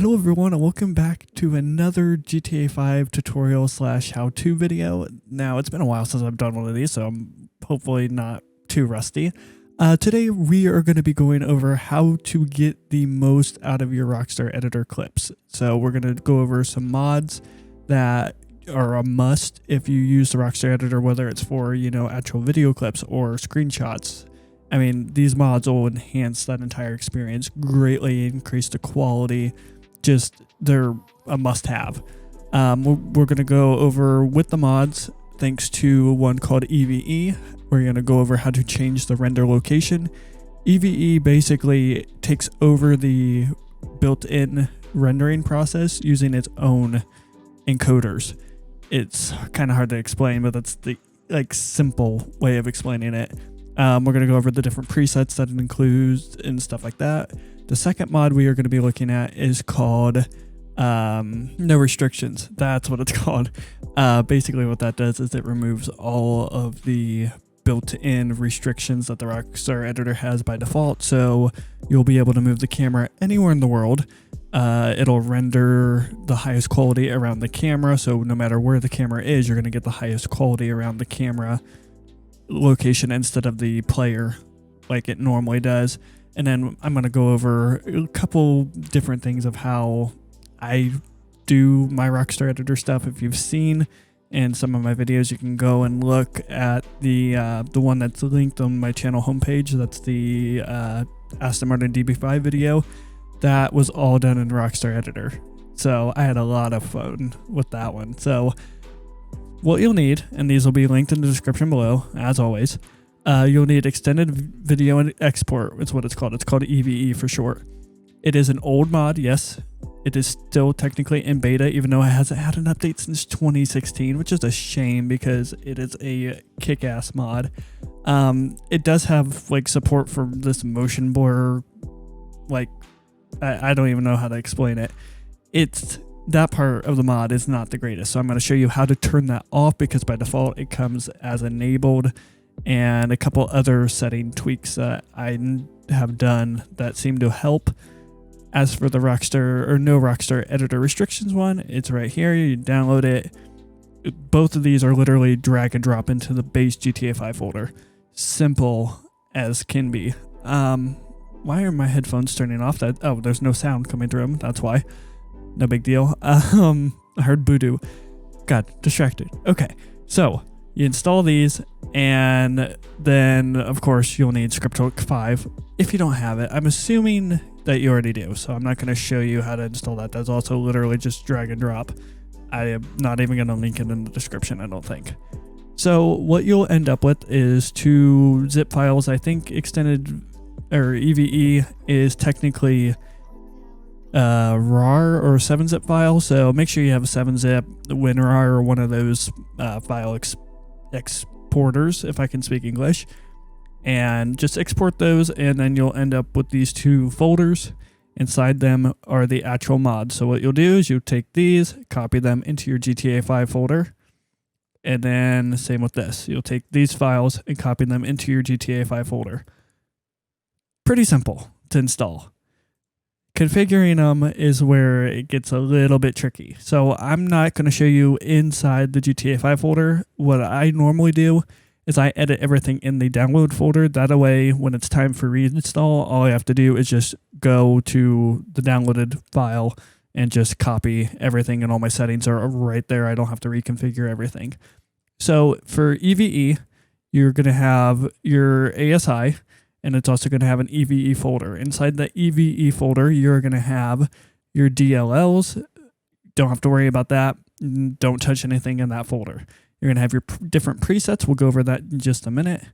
Hello everyone and welcome back to another GTA 5 tutorial slash how-to video. Now it's been a while since I've done one of these, so I'm hopefully not too rusty. Today we are going to be going over how to get the most out of your Rockstar Editor clips. So we're going to go over some mods that are a must if you use the Rockstar Editor, whether it's for, actual video clips or screenshots. I mean, these mods will enhance that entire experience, greatly increase the quality. Just they're a must-have. We're going to go over with the mods thanks to one called EVE. We're going to go over how to change the render location. EVE basically takes over the built-in rendering process using its own encoders. It's kind of hard to explain, but that's the simple way of explaining it. We're going to go over the different presets that it includes and stuff like that. The second mod we are going to be looking at is called No Restrictions. That's what it's called. Basically what that does is it removes all of the built-in restrictions that the Rockstar Editor has by default. So you'll be able to move the camera anywhere in the world. It'll render the highest quality around the camera. So no matter where the camera is, you're going to get the highest quality around the camera location instead of the player like it normally does. And then I'm going to go over a couple different things of how I do my Rockstar Editor stuff. If you've seen in some of my videos, you can go and look at the one that's linked on my channel homepage. That's the Aston Martin DB5 video. That was all done in Rockstar Editor. So I had a lot of fun with that one. So what you'll need, and these will be linked in the description below, as always, you'll need extended video and export. It's what it's called. It's called EVE for short. It is an old mod, yes. It is still technically in beta, even though it hasn't had an update since 2016, which is a shame because it is a kick-ass mod. It does have support for this motion blur. I don't even know how to explain it. That part of the mod is not the greatest, so I'm going to show you how to turn that off because by default it comes as enabled, and a couple other setting tweaks that I have done that seem to help. As for the Rockstar or no Rockstar Editor restrictions one, it's right here. You download it. Both of these are literally drag and drop into the base GTA 5 folder. Simple as can be. Why are my headphones turning off? Oh, there's no sound coming through them. That's why. No big deal. I heard voodoo. Got distracted. Okay, so you install these, and then of course you'll need Scriptbook 5 if you don't have it. I'm assuming that you already do, so I'm not going to show you how to install that. That's also literally just drag and drop. I am not even going to link it in the description, I don't think. So what you'll end up with is two zip files. I think extended or EVE is technically RAR or 7-zip file, so make sure you have a 7-zip, WinRAR, or one of those file exporters, if I can speak English, and just export those, and then you'll end up with these two folders. Inside them are the actual mods. So what you'll do is you take these, copy them into your GTA 5 folder, and then same with this. You'll take these files and copy them into your GTA 5 folder. Pretty simple to install. Configuring them is where it gets a little bit tricky. So I'm not going to show you inside the GTA 5 folder. What I normally do is I edit everything in the download folder. That way, when it's time for reinstall, all I have to do is just go to the downloaded file and just copy everything, and all my settings are right there. I don't have to reconfigure everything. So for EVE, you're going to have your ASI, and it's also going to have an EVE folder. Inside the EVE folder, you're going to have your DLLs. Don't have to worry about that. Don't touch anything in that folder. You're going to have your different presets. We'll go over that in just a minute.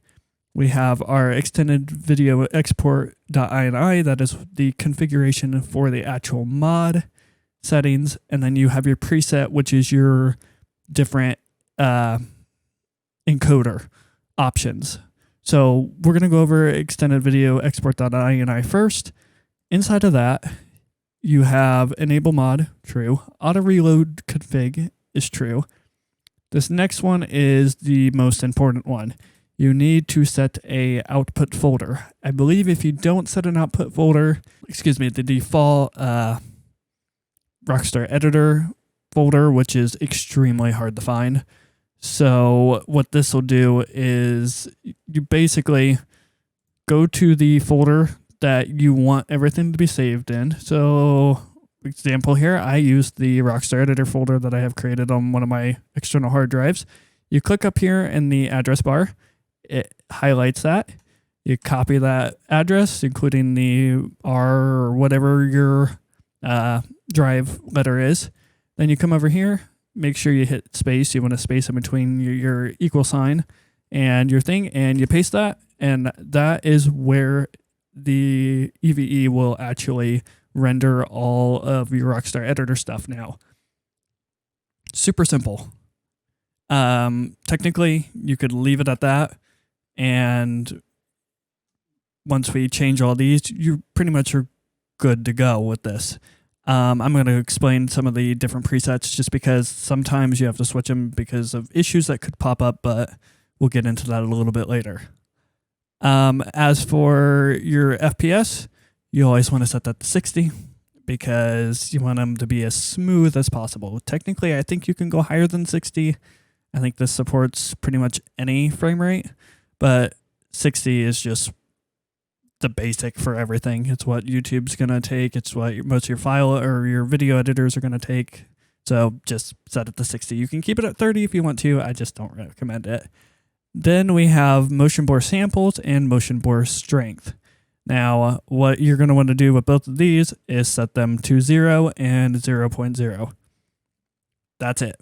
We have our extended video export.ini. That is the configuration for the actual mod settings. And then you have your preset, which is your different encoder options. So we're going to go over extended video export.ini first. Inside of that, you have enable mod, true. Auto reload config is true. This next one is the most important one. You need to set a output folder. I believe if you don't set an output folder, the default Rockstar Editor folder, which is extremely hard to find. So what this will do is you basically go to the folder that you want everything to be saved in. So example here, I use the Rockstar Editor folder that I have created on one of my external hard drives. You click up here in the address bar, it highlights that. You copy that address, including the R or whatever your drive letter is. Then you come over here, make sure you hit space. You want a space in between your equal sign and your thing, and you paste that. And that is where the EVE will actually render all of your Rockstar Editor stuff now. Super simple. Technically, you could leave it at that, and once we change all these, you pretty much are good to go with this. I'm going to explain some of the different presets just because sometimes you have to switch them because of issues that could pop up, but we'll get into that a little bit later. As for your FPS, you always want to set that to 60 because you want them to be as smooth as possible. Technically, I think you can go higher than 60. I think this supports pretty much any frame rate, but 60 is just the basic for everything. It's what YouTube's going to take. It's what most of your file or your video editors are going to take. So just set it to 60. You can keep it at 30 if you want to. I just don't recommend it. Then we have motion blur samples and motion blur strength. Now, what you're going to want to do with both of these is set them to 0 and 0.0. That's it.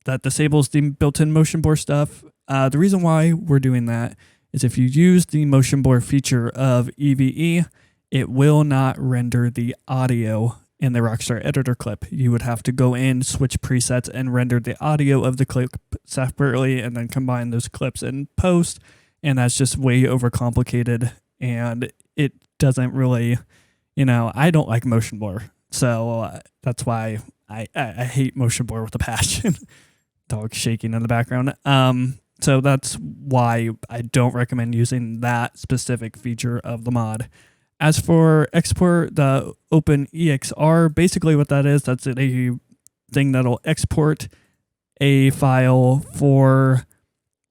That disables the built-in motion blur stuff. The reason why we're doing that is if you use the motion blur feature of EVE, it will not render the audio in the Rockstar Editor clip. You would have to go in, switch presets, and render the audio of the clip separately, and then combine those clips in post, and that's just way overcomplicated, and it doesn't really, I don't like motion blur, so that's why I hate motion blur with a passion. Dog shaking in the background. So that's why I don't recommend using that specific feature of the mod. As for export, the OpenEXR, basically what that is, that's a thing that'll export a file for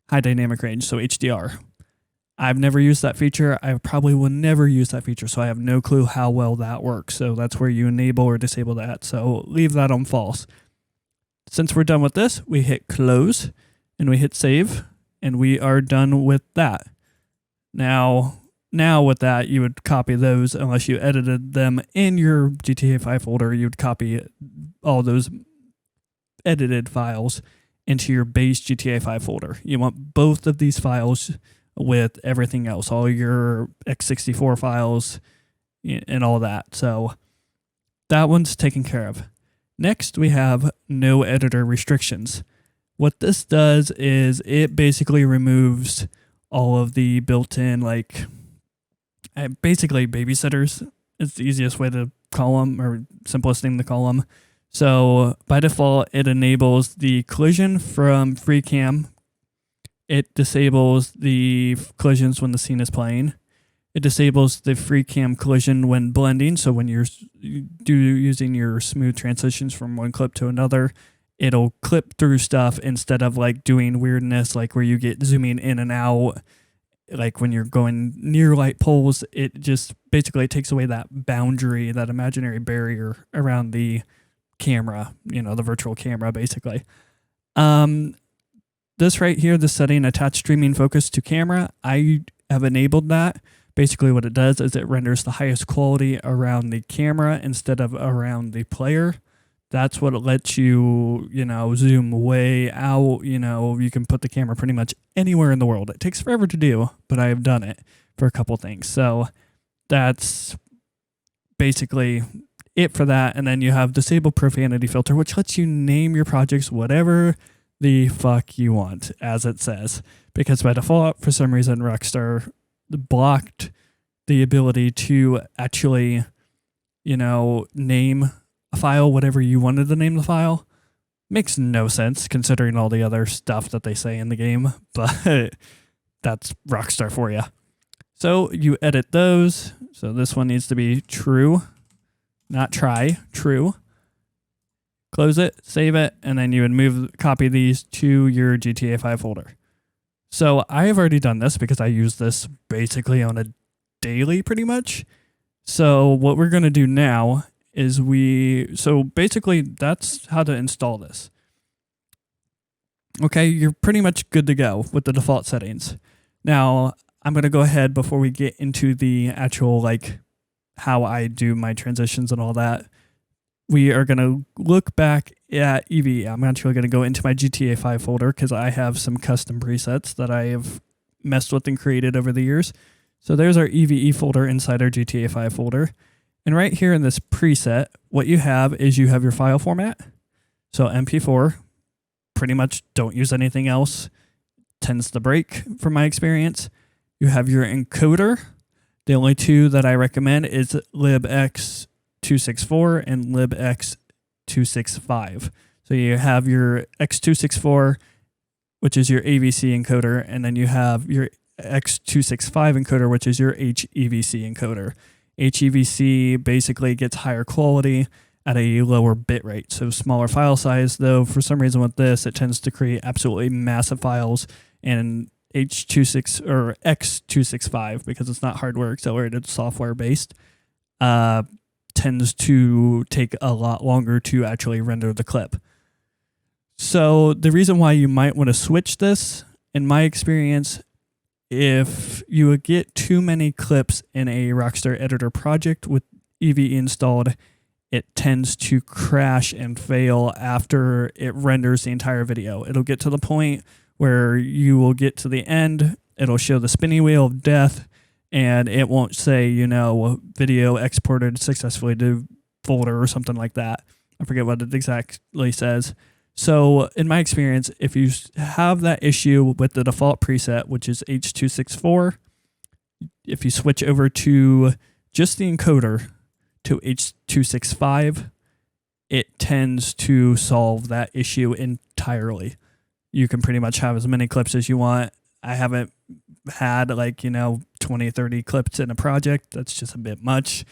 high dynamic range, so HDR. I've never used that feature. I probably will never use that feature, so I have no clue how well that works. So that's where you enable or disable that. So leave that on false. Since we're done with this, we hit close and we hit save, and we are done with that. Now with that, you would copy those unless you edited them in your GTA 5 folder. You'd copy all those edited files into your base GTA 5 folder. You want both of these files with everything else, all your x64 files and all that. So that one's taken care of. Next, we have no editor restrictions. What this does is it basically removes all of the built-in, basically babysitters. It's the easiest way to call them, or simplest thing to call them. So by default, it enables the collision from FreeCam. It disables the collisions when the scene is playing. It disables the FreeCam collision when blending. So when you're using your smooth transitions from one clip to another, it'll clip through stuff instead of doing weirdness, where you get zooming in and out, when you're going near light poles. It just basically takes away that boundary, that imaginary barrier around the camera, the virtual camera, basically. This right here, the setting, attach streaming focus to camera, I have enabled that. Basically what it does is it renders the highest quality around the camera instead of around the player. That's what it lets you, zoom way out. You can put the camera pretty much anywhere in the world. It takes forever to do, but I have done it for a couple things. So that's basically it for that. And then you have disable profanity filter, which lets you name your projects whatever the fuck you want, as it says. Because by default, for some reason, Rockstar blocked the ability to actually, name a file whatever you wanted to name the file. Makes no sense considering all the other stuff that they say in the game, but that's Rockstar for you. So you edit those. So this one needs to be true, not try, true. close it, save it, and then you would copy these to your GTA 5 folder. So I have already done this because I use this basically on a daily pretty much. So what we're going to do now is so basically that's how to install this. Okay, you're pretty much good to go with the default settings. Now, I'm going to go ahead before we get into the actual how I do my transitions and all that. We are going to look back at EVE. I'm actually going to go into my GTA 5 folder because I have some custom presets that I have messed with and created over the years. So there's our EVE folder inside our GTA 5 folder. And right here in this preset, what you have is you have your file format. So MP4, pretty much don't use anything else. Tends to break from my experience. You have your encoder. The only two that I recommend is libx264 and libx265. So you have your x264, which is your AVC encoder, and then you have your x265 encoder, which is your HEVC encoder. HEVC basically gets higher quality at a lower bit rate, so smaller file size, though for some reason with this, it tends to create absolutely massive files, and X265, because it's not hardware accelerated, software based, tends to take a lot longer to actually render the clip. So the reason why you might want to switch this, in my experience, if you would get too many clips in a Rockstar Editor project with EVE installed, it tends to crash and fail after it renders the entire video. It'll get to the point where you will get to the end, it'll show the spinning wheel of death, and it won't say, video exported successfully to folder or something like that. I forget what it exactly says. So in my experience, if you have that issue with the default preset, which is H264, if you switch over to just the encoder to H265, it tends to solve that issue entirely. You can pretty much have as many clips as you want. I haven't had 20, 30 clips in a project. That's just a bit much.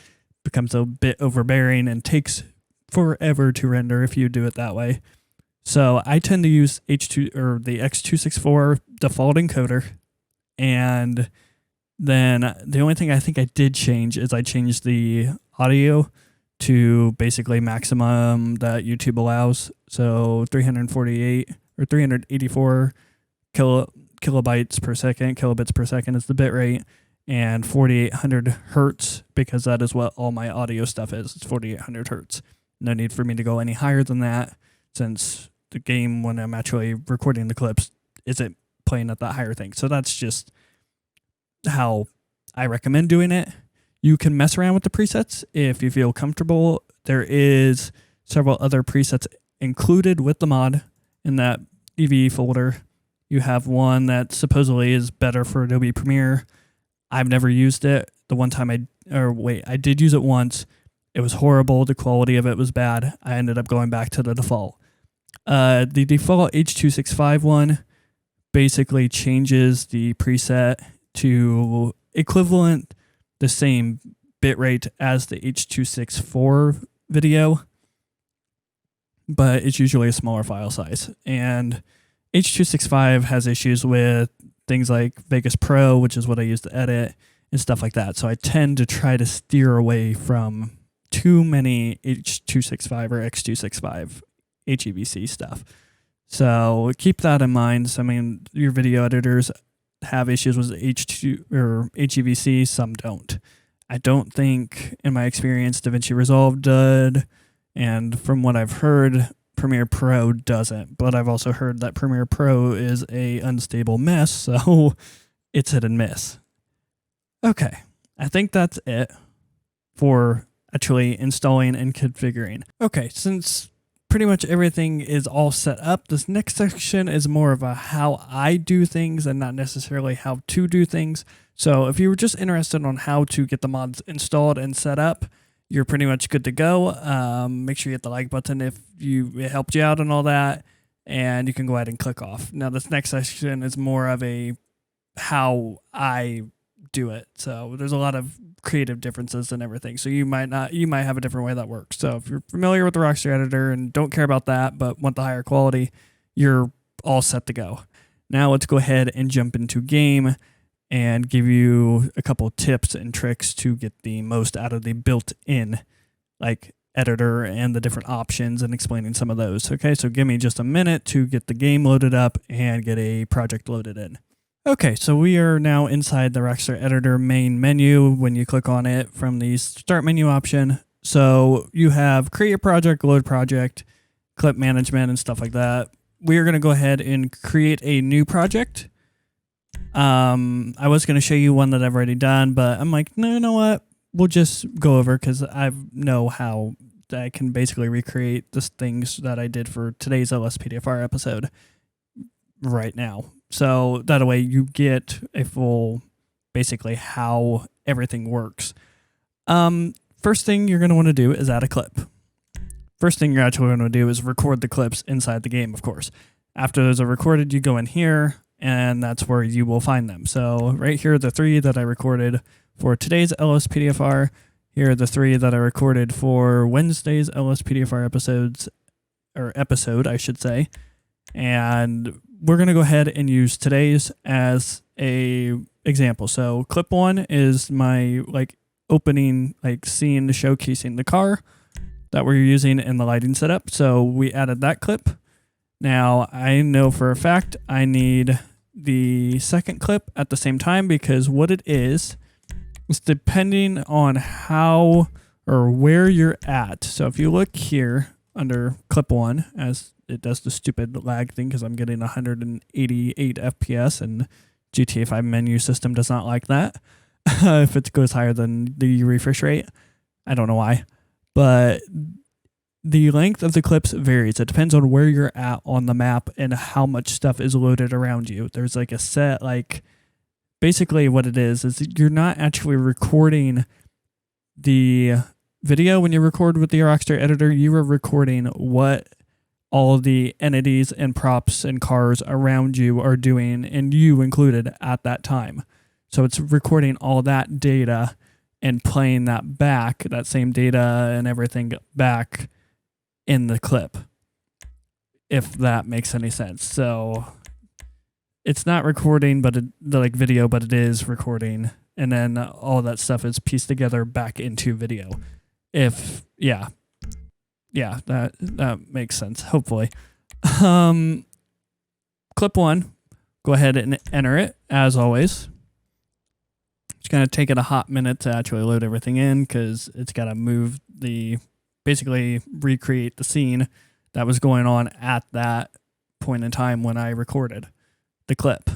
Becomes a bit overbearing and takes forever to render if you do it that way. So I tend to use the X264 default encoder, and then the only thing I think I did change is I changed the audio to basically maximum that YouTube allows. So 348 or 384 kilobits per second is the bit rate, and 4800 hertz, because that is what all my audio stuff is. It's 4800 hertz. No need for me to go any higher than that, since the game, when I'm actually recording the clips, isn't playing at that higher thing. So that's just how I recommend doing it. You can mess around with the presets if you feel comfortable. There is several other presets included with the mod in that EVE folder. You have one that supposedly is better for Adobe Premiere. I've never used it. The one time I did use it once. It was horrible. The quality of it was bad. I ended up going back to the default. The default H265 one basically changes the preset to equivalent the same bitrate as the H264 video, but it's usually a smaller file size. And H265 has issues with things like Vegas Pro, which is what I use to edit, and stuff like that. So I tend to try to steer away from too many H265 or X265 HEVC stuff. So keep that in mind. So, I mean, your video editors have issues with H2 or HEVC, some don't. I don't think, in my experience, DaVinci Resolve did, and from what I've heard, Premiere Pro doesn't. But I've also heard that Premiere Pro is a unstable mess, so it's hit and miss. Okay, I think that's it for actually installing and configuring. Okay, since pretty much everything is all set up, this next section is more of a how I do things and not necessarily how to do things. So if you were just interested on how to get the mods installed and set up, you're pretty much good to go. Make sure you hit the like button if it helped you out and all that, and you can go ahead and click off. Now this next section is more of a how I do it. So there's a lot of creative differences and everything. So you might have a different way that works. So if you're familiar with the Rockstar Editor and don't care about that, but want the higher quality, you're all set to go. Now let's go ahead and jump into game and give you a couple tips and tricks to get the most out of the built-in like editor and the different options and explaining some of those. Okay, so give me just a minute to get the game loaded up and get a project loaded in. Okay, so we are now inside the Rockstar Editor main menu when you click on it from the start menu option. So you have create your project, load project, clip management and stuff like that. We are going to go ahead and create a new project. I was going to show you one that I've already done, but I'm like, no, you know what? We'll just go over because I know how I can basically recreate the things that I did for today's LSPDFR episode right now. So that way you get a full, basically how everything works. First thing you're going to want to do is add a clip. First thing you're actually going to do is record the clips inside the game, of course. After those are recorded, you go in here, and that's where you will find them. So right here are the 3 that I recorded for today's LSPDFR. Here are the 3 that I recorded for Wednesday's LSPDFR episode, I should say. And we're going to go ahead and use today's as a example. So clip 1 is my opening scene showcasing the car that we're using in the lighting setup. So we added that clip. Now I know for a fact I need the second clip at the same time because what it is depending on how or where you're at. So if you look here under clip 1, as it does the stupid lag thing because I'm getting 188 FPS and GTA 5 menu system does not like that. If it goes higher than the refresh rate, I don't know why. But the length of the clips varies. It depends on where you're at on the map and how much stuff is loaded around you. There's a set, basically what it is you're not actually recording the video when you record with the Rockstar Editor. You are recording what all of the entities and props and cars around you are doing, and you included at that time. So it's recording all that data and playing that back, that same data and everything back in the clip, if that makes any sense. So it's not recording video, but it is recording, and then all that stuff is pieced together back into video. That makes sense, hopefully. Clip 1, go ahead and enter it as always. It's going to take it a hot minute to actually load everything in because it's got to basically recreate the scene that was going on at that point in time when I recorded the clip.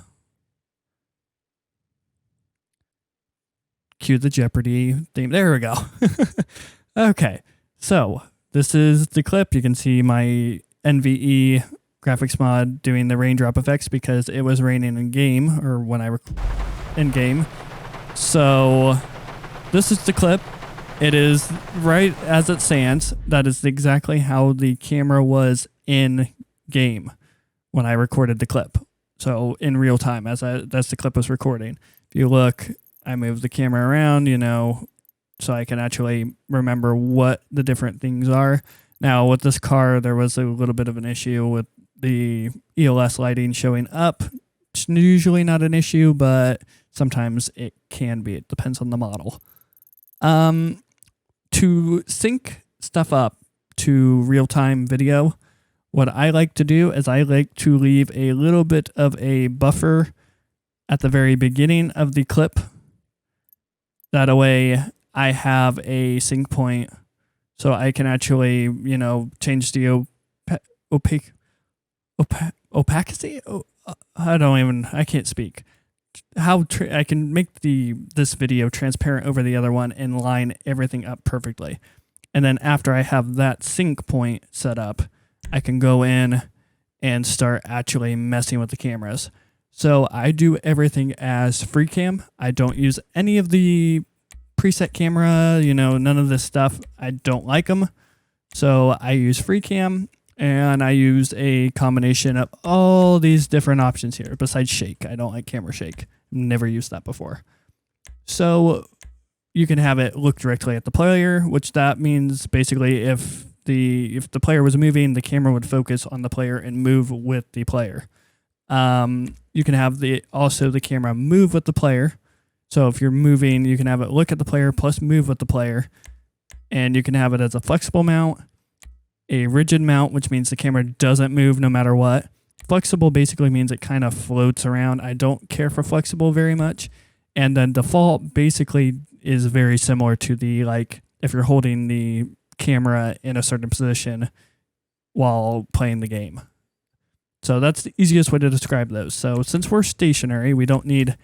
Cue the Jeopardy theme. There we go. Okay, so this is the clip. You can see my NVE graphics mod doing the raindrop effects because it was raining in game, or when I in game. So this is the clip. It is right as it stands. That is exactly how the camera was in game when I recorded the clip. So in real time, as the clip was recording. If you look, I moved the camera around, so I can actually remember what the different things are. Now with this car, there was a little bit of an issue with the ELS lighting showing up. It's usually not an issue, but sometimes it can be. It depends on the model. To sync stuff up to real-time video, what I like to do is I like to leave a little bit of a buffer at the very beginning of the clip. That way I have a sync point so I can actually, change the opacity? I can't speak. I can make this video transparent over the other one and line everything up perfectly. And then after I have that sync point set up, I can go in and start actually messing with the cameras. So I do everything as free cam. I don't use any of the preset camera, none of this stuff. I don't like them. So I use free cam, and I use a combination of all these different options here besides shake. I don't like camera shake. Never used that before. So you can have it look directly at the player, which that means basically if the player was moving, the camera would focus on the player and move with the player. You can have also the camera move with the player. So if you're moving, you can have it look at the player plus move with the player. And you can have it as a flexible mount, a rigid mount, which means the camera doesn't move no matter what. Flexible basically means it kind of floats around. I don't care for flexible very much. And then default basically is very similar to the, like, if you're holding the camera in a certain position while playing the game. So that's the easiest way to describe those. So since we're stationary, we don't need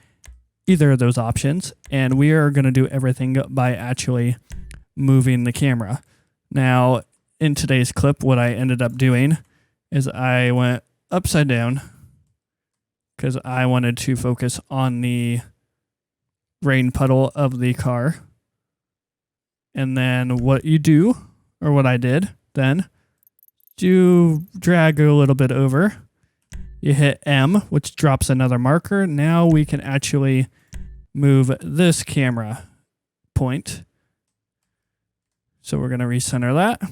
either of those options, and we are going to do everything by actually moving the camera. Now, in today's clip, what I ended up doing is I went upside down because I wanted to focus on the rain puddle of the car. And then what you do, or what I did then, you drag a little bit over. You hit M, which drops another marker. Now we can actually move this camera point. So we're going to recenter that.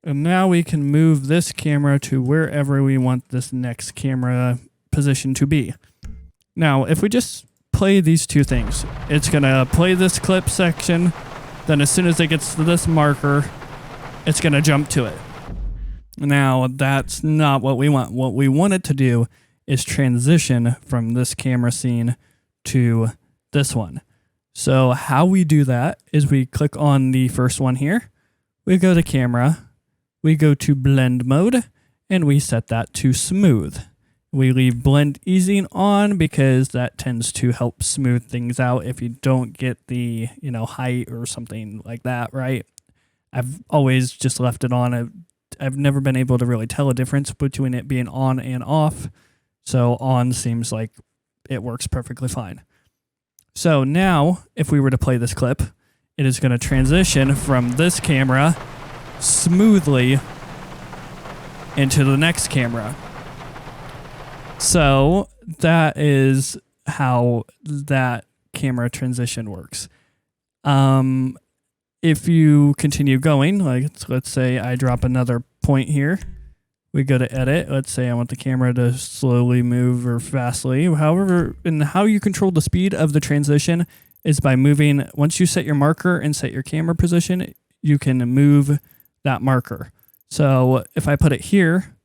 And now we can move this camera to wherever we want this next camera position to be. Now, if we just play these two things, it's going to play this clip section. Then as soon as it gets to this marker, it's going to jump to it. Now, that's not what we want. What we want it to do is transition from this camera scene to this one. So how we do that is we click on the first one here. We go to camera, we go to blend mode, and we set that to smooth. We leave blend easing on because that tends to help smooth things out if you don't get the, height or something like that, right? I've always just left it on. I've never been able to really tell a difference between it being on and off. So on seems like it works perfectly fine. So now, if we were to play this clip, it is going to transition from this camera smoothly into the next camera. So that is how that camera transition works. If you continue going, like let's say I drop another point here, we go to edit. Let's say I want the camera to slowly move or fastly. However, and how you control the speed of the transition is by moving. Once you set your marker and set your camera position, you can move that marker. So if I put it here,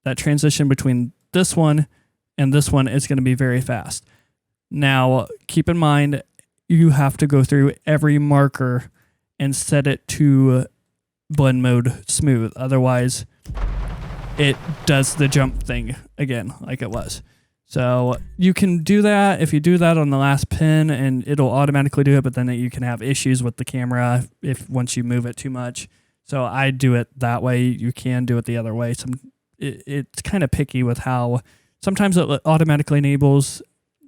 that transition between this one and this one is going to be very fast. Now, keep in mind, you have to go through every marker and set it to blend mode smooth. Otherwise, it does the jump thing again like it was. So you can do that if you do that on the last pin and it'll automatically do it, but then you can have issues with the camera if once you move it too much. So I do it that way. You can do it the other way. It's kind of picky with how sometimes it automatically enables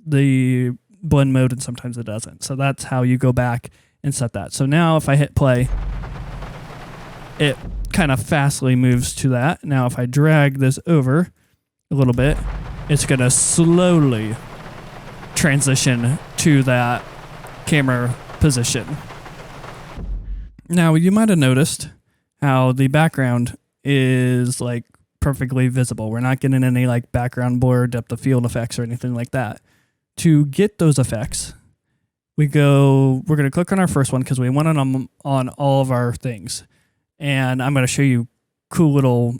the blend mode and sometimes it doesn't. So that's how you go back and set that. So now if I hit play, it kind of fastly moves to that. Now if I drag this over a little bit, it's going to slowly transition to that camera position. Now you might have noticed how the background is like perfectly visible. We're not getting any like background blur, depth of field effects or anything like that. To get those effects, we're going to click on our first one because we want it on all of our things. And I'm going to show you a cool little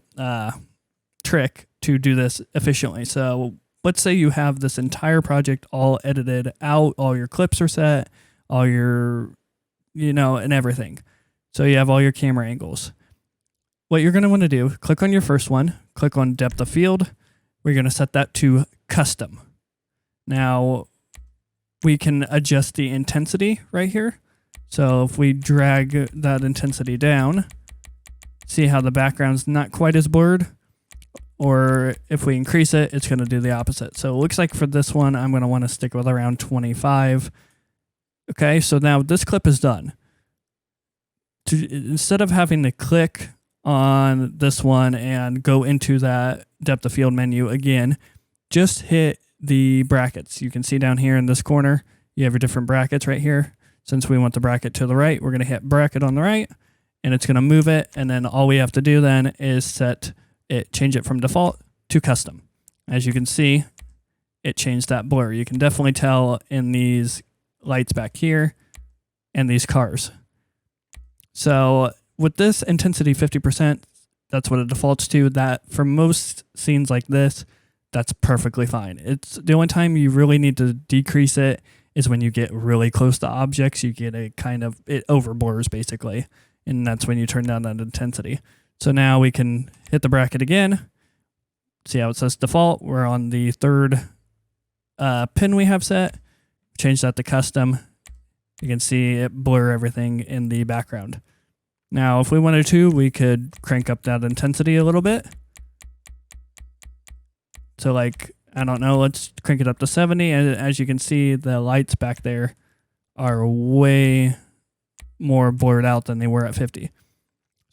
trick to do this efficiently. So let's say you have this entire project all edited out, all your clips are set, all your, and everything. So you have all your camera angles. What you're going to want to do, click on your first one, click on depth of field. We're going to set that to custom. Now we can adjust the intensity right here. So if we drag that intensity down, see how the background's not quite as blurred, or if we increase it, it's going to do the opposite. So it looks like for this one, I'm going to want to stick with around 25. Okay, so now this clip is done. Instead of having to click on this one and go into that depth of field menu again, just hit the brackets. You can see down here in this corner, you have your different brackets right here. since we want the bracket to the right, we're going to hit bracket on the right, and it's going to move it. And then all we have to do then is change it from default to custom. As you can see, it changed that blur. You can definitely tell in these lights back here and these cars. So with this intensity 50%, that's what it defaults to. That for most scenes like this, that's perfectly fine. It's the only time you really need to decrease it is when you get really close to objects. You get it over blurs basically, and that's when you turn down that intensity. So now we can hit the bracket again. See how it says default? We're on the third pin we have set. Change that to custom. You can see it blur everything in the background. Now, if we wanted to, we could crank up that intensity a little bit. So like, I don't know, let's crank it up to 70. And as you can see, the lights back there are way more blurred out than they were at 50.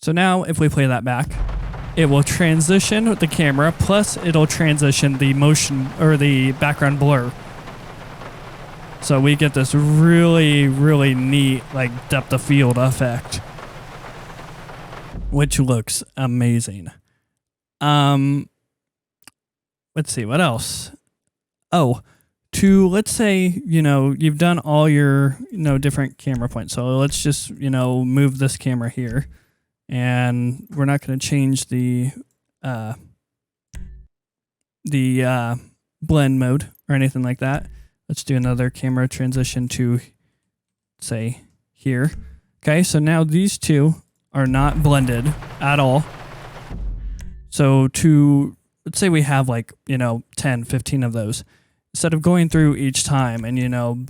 So now if we play that back, it will transition with the camera, plus it'll transition the motion or the background blur. So we get this really, really neat like depth of field effect, which looks amazing. Let's see, what else? Oh, let's say, you've done all your, different camera points. So let's just, move this camera here. And we're not going to change the blend mode or anything like that. Let's do another camera transition to, say, here. Okay, so now these two are not blended at all. So let's say we have 10, 15 of those. Instead of going through each time and,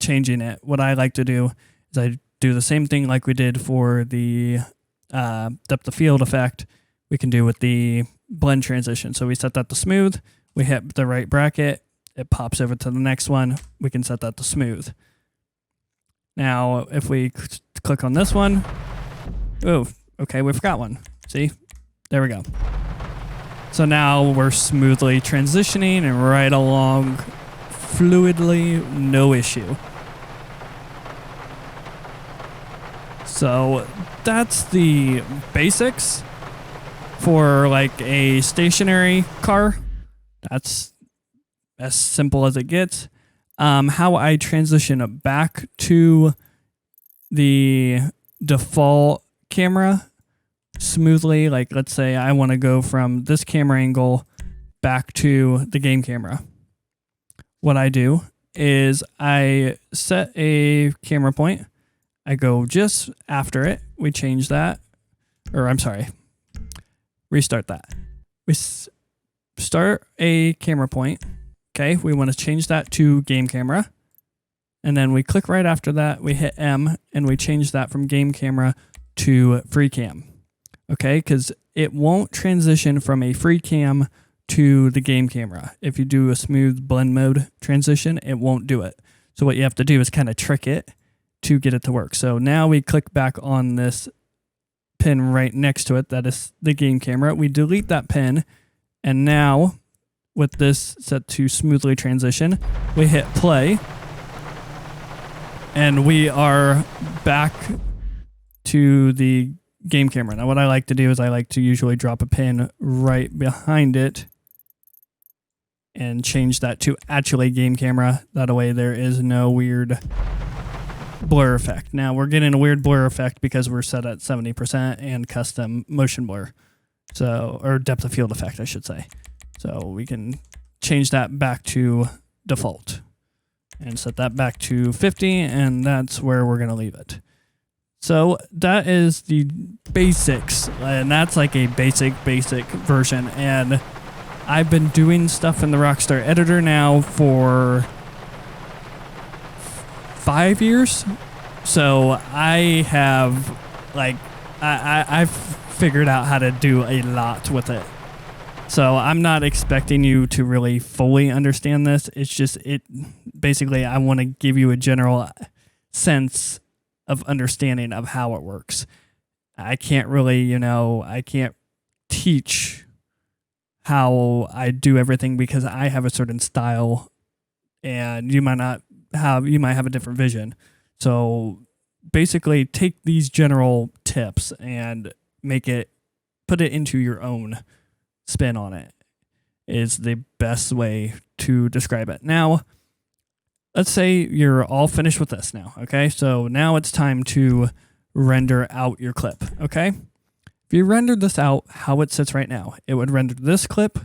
changing it, what I like to do is I do the same thing like we did for the depth of field effect we can do with the blend transition. So we set that to smooth, we hit the right bracket, it pops over to the next one, we can set that to smooth. Now, if we click on this one, oh, okay, we forgot one. See? There we go. So now we're smoothly transitioning and right along fluidly, no issue. So that's the basics for like a stationary car. That's as simple as it gets. How I transition back to the default camera smoothly, like let's say I want to go from this camera angle back to the game camera. What I do is I set a camera point. I go just after it. We change that. Or I'm sorry. Restart that. We start a camera point. Okay, we want to change that to game camera. And then we click right after that. We hit M and we change that from game camera to free cam. Okay, because it won't transition from a free cam to the game camera. If you do a smooth blend mode transition, it won't do it. So what you have to do is kind of trick it to get it to work. So now we click back on this pin right next to it. That is the game camera. We delete that pin. And now with this set to smoothly transition, we hit play. And we are back to the game camera. Now what I like to do is I like to usually drop a pin right behind it and change that to actually game camera. That way there is no weird blur effect. Now we're getting a weird blur effect because we're set at 70% and custom motion blur. So, or depth of field effect, I should say. So we can change that back to default and set that back to 50, and that's where we're going to leave it. So that is the basics, and that's like a basic version. And I've been doing stuff in the Rockstar Editor now for 5 years. So I have I've figured out how to do a lot with it. So I'm not expecting you to really fully understand this. It's just basically I want to give you a general sense of understanding of how it works. I can't really, I can't teach how I do everything because I have a certain style and you might have a different vision. So basically take these general tips and put it into your own spin on it is the best way to describe it. Now, let's say you're all finished with this now, okay? So now it's time to render out your clip, okay? If you rendered this out how it sits right now, it would render this clip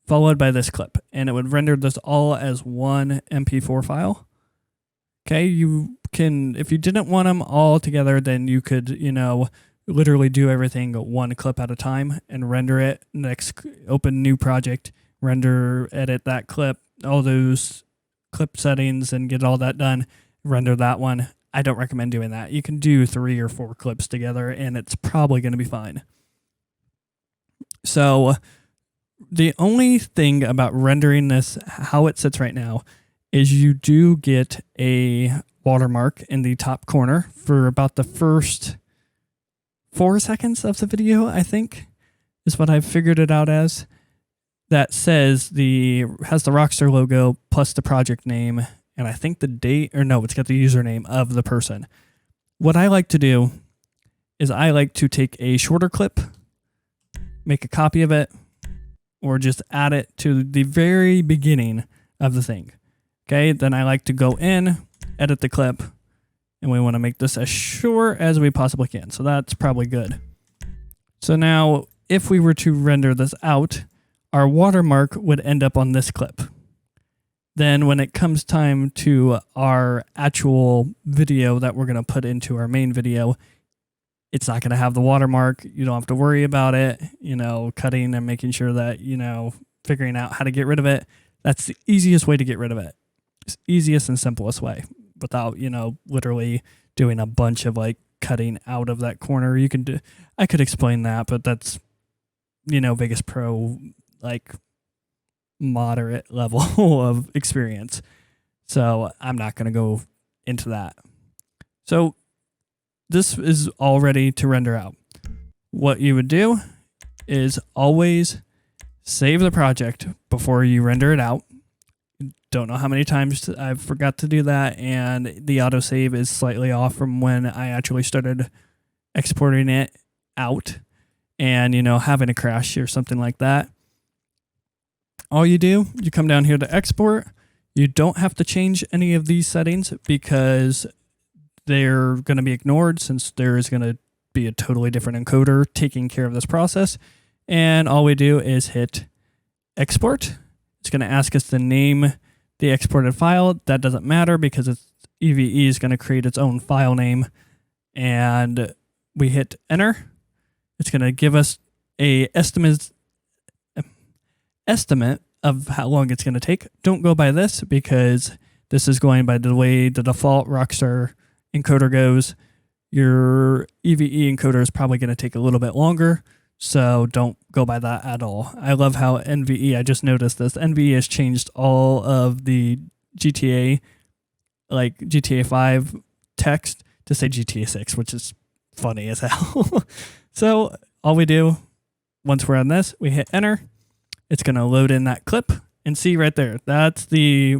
followed by this clip, and it would render this all as one MP4 file. Okay, you can, if you didn't want them all together, then you could, literally do everything one clip at a time and render it. Next, open new project, render, edit that clip, all those clip settings and get all that done, render that one. I don't recommend doing that. You can do 3 or 4 clips together and it's probably going to be fine. So the only thing about rendering this how it sits right now is you do get a watermark in the top corner for about the first 4 seconds of the video, I think, is what I've figured it out as. That has the Rockstar logo plus the project name, and I think the date, or no, it's got the username of the person. What I like to do is I like to take a shorter clip, make a copy of it, or just add it to the very beginning of the thing. Okay, then I like to go in, edit the clip, and we want to make this as short as we possibly can. So that's probably good. So now, if we were to render this out, our watermark would end up on this clip. Then when it comes time to our actual video that we're going to put into our main video, it's not going to have the watermark. You don't have to worry about it, cutting and making sure that, figuring out how to get rid of it. That's the easiest way to get rid of it. It's easiest and simplest way without, literally doing a bunch of cutting out of that corner. I could explain that, but that's, Vegas Pro, moderate level of experience. So I'm not going to go into that. So this is all ready to render out. What you would do is always save the project before you render it out. Don't know how many times I've forgot to do that, and the autosave is slightly off from when I actually started exporting it out and, having a crash or something like that. All you do, you come down here to export. You don't have to change any of these settings because they're going to be ignored since there is going to be a totally different encoder taking care of this process. And all we do is hit export. It's going to ask us to name the exported file. That doesn't matter because EVE is going to create its own file name. And we hit enter. It's going to give us a estimate of how long it's going to take. Don't go by this because this is going by the way the default Rockstar encoder goes. Your EVE encoder is probably going to take a little bit longer, so don't go by that at all. I love how NVE, I just noticed this, NVE has changed all of the GTA, GTA 5 text to say GTA 6, which is funny as hell. So all we do, once we're on this, we hit enter. It's going to load in that clip and see right there. That's the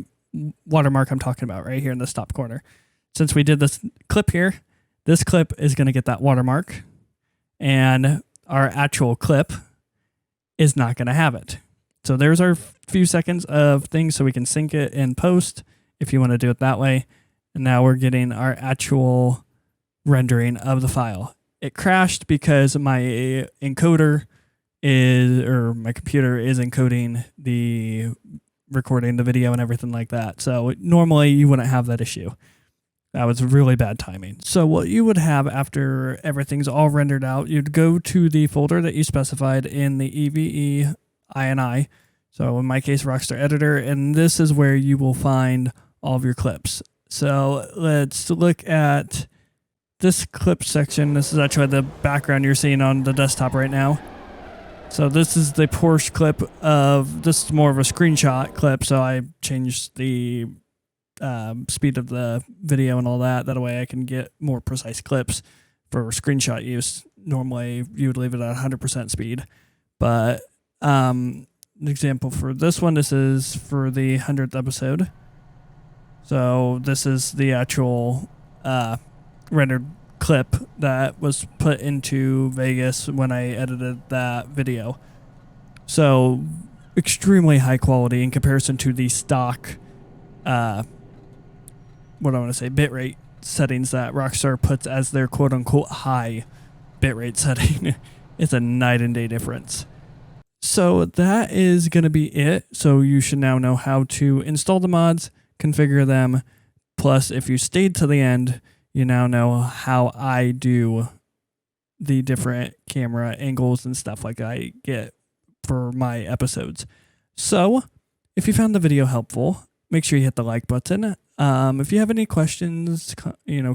watermark I'm talking about right here in this top corner. Since we did this clip here, this clip is going to get that watermark and our actual clip is not going to have it. So there's our few seconds of things so we can sync it in post if you want to do it that way. And now we're getting our actual rendering of the file. It crashed because my encoder my computer is encoding the recording the video and everything like that. So normally you wouldn't have that issue. That was really bad timing. So what you would have after everything's all rendered out, you'd go to the folder that you specified in the EVE INI. So in my case, Rockstar Editor, and this is where you will find all of your clips. So let's look at this clip section. This is actually the background you're seeing on the desktop right now. So this is the Porsche clip this is more of a screenshot clip. So I changed the speed of the video and all that. That way I can get more precise clips for screenshot use. Normally you would leave it at 100% speed. But an example for this one, this is for the 100th episode. So this is the actual rendered clip that was put into Vegas when I edited that video. So extremely high quality in comparison to the stock, what I want to say, bitrate settings that Rockstar puts as their quote unquote high bitrate setting. It's a night and day difference. So that is going to be it. So you should now know how to install the mods, configure them. Plus, if you stayed to the end, you now know how I do the different camera angles and stuff like I get for my episodes. So if you found the video helpful, make sure you hit the like button. If you have any questions,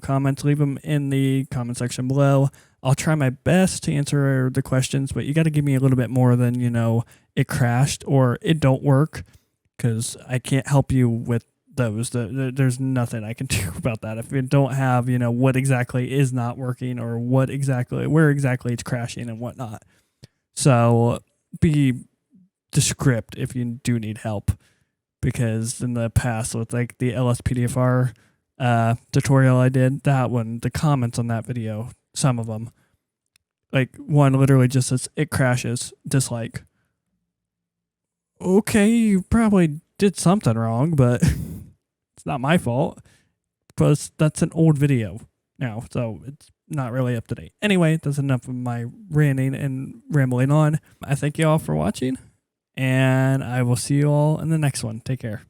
comments, leave them in the comment section below. I'll try my best to answer the questions, but you got to give me a little bit more than, it crashed or it don't work, because I can't help you with those. There's nothing I can do about that. If you don't have, what exactly is not working or where exactly it's crashing and whatnot. So be descript if you do need help, because in the past with like the LSPDFR tutorial I did, that one, the comments on that video, some of them, like one literally just says it crashes, dislike. Okay, you probably did something wrong, but it's not my fault, because that's an old video now, so it's not really up to date. Anyway, that's enough of my ranting and rambling on. I thank you all for watching, and I will see you all in the next one. Take care.